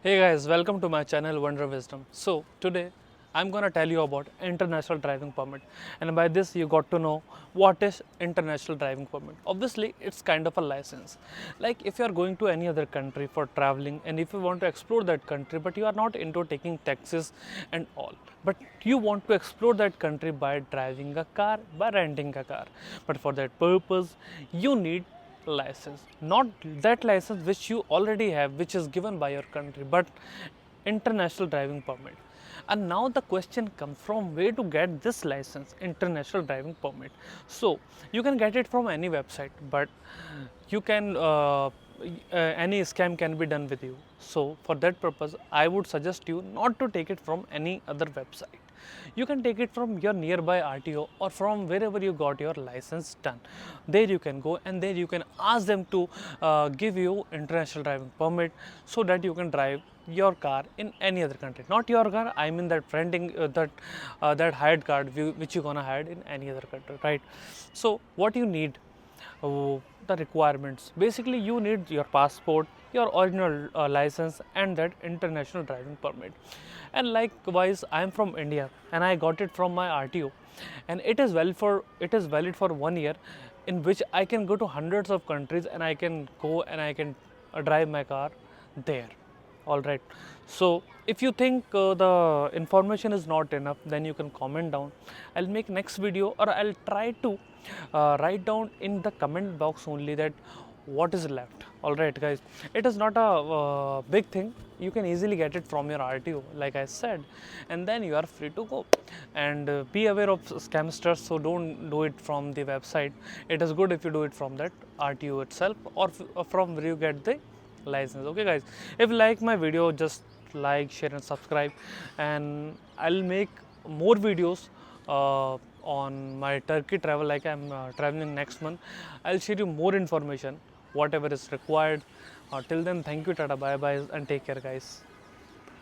Hey guys, welcome to my channel Wonder Wisdom. So today I'm gonna tell you about international driving permit, and by this you got to know what is international driving permit. Obviously, it's kind of a license. Like if you are going to any other country for traveling, and if you want to explore that country, but you are not into taking taxis and all, but you want to explore that country by driving a car, by renting a car. But for that purpose, you need license, not that license which you already have, which is given by your country, but international driving permit. And now the question comes, from where to get this license, international driving permit. So you can get it from any website, but you can any scam can be done with you. So for that purpose I would suggest you not to take it from any other website. You can take it from your nearby RTO or from wherever you got your license done. There you can go, and there you can ask them to give you international driving permit, so that you can drive your car in any other country. Not your car, I mean that renting that hired car which you gonna hire in any other country, right? So what you need, the requirements, basically you need your passport, your original license, and that international driving permit. And likewise, I am from India and I got it from my RTO, and it is valid for 1 year, in which I can go to hundreds of countries, and I can go and I can drive my car there. All right. So if you think the information is not enough, then you can comment down. I'll make next video, or I'll try to write down in the comment box only that what is left. All right, guys. It is not a big thing. You can easily get it from your RTO, like I said, and then you are free to go. And be aware of scamsters. So don't do it from the website. It is good if you do it from that RTO itself, or from where you get the license. Okay guys, if you like my video, just like, share and subscribe, and I'll make more videos on my Turkey travel. Like I'm traveling next month, I'll share you more information, whatever is required. Till then, thank you, tata, bye bye, and take care guys.